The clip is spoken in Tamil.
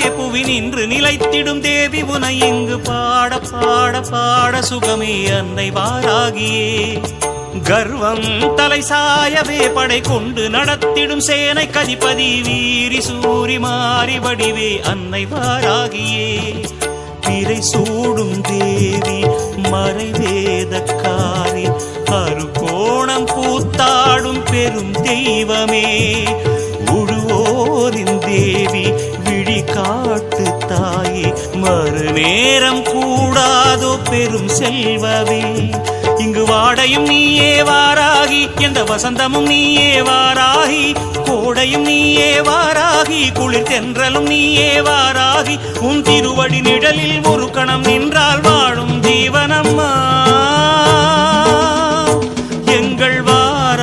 பாடவே புவி நின்று நிலைத்திடும் தேவி உனை இங்கு பாட பாட பாட சுகமே அன்னை வாராகியே. கர்வம் தலை சாயவே படை கொண்டு நடத்திடும் சேனை கதிபதி வீரி சூரி மாறி வடிவே அன்னை வாராகியே. பிறை சூடும் தேவி மறைவேதக்காரி அருகோணம் பூத்தாடும் பெரும் தெய்வமே. உழுவோரின் தேவி விழி காட்டு தாயே மறுநேரம் கூடாதோ பெரும் செல்வமே. இங்கு வாடையும் நீயே வாராகி எந்த வசந்தமும் நீயே வாராகி கோடையும் நீயே வாராகி குளிர் தென்றலும் நீயே வாராகி. உன் திருவடி நிழலில் ஒரு கணம் நின்றால் வாழும் ஜீவனம்மா.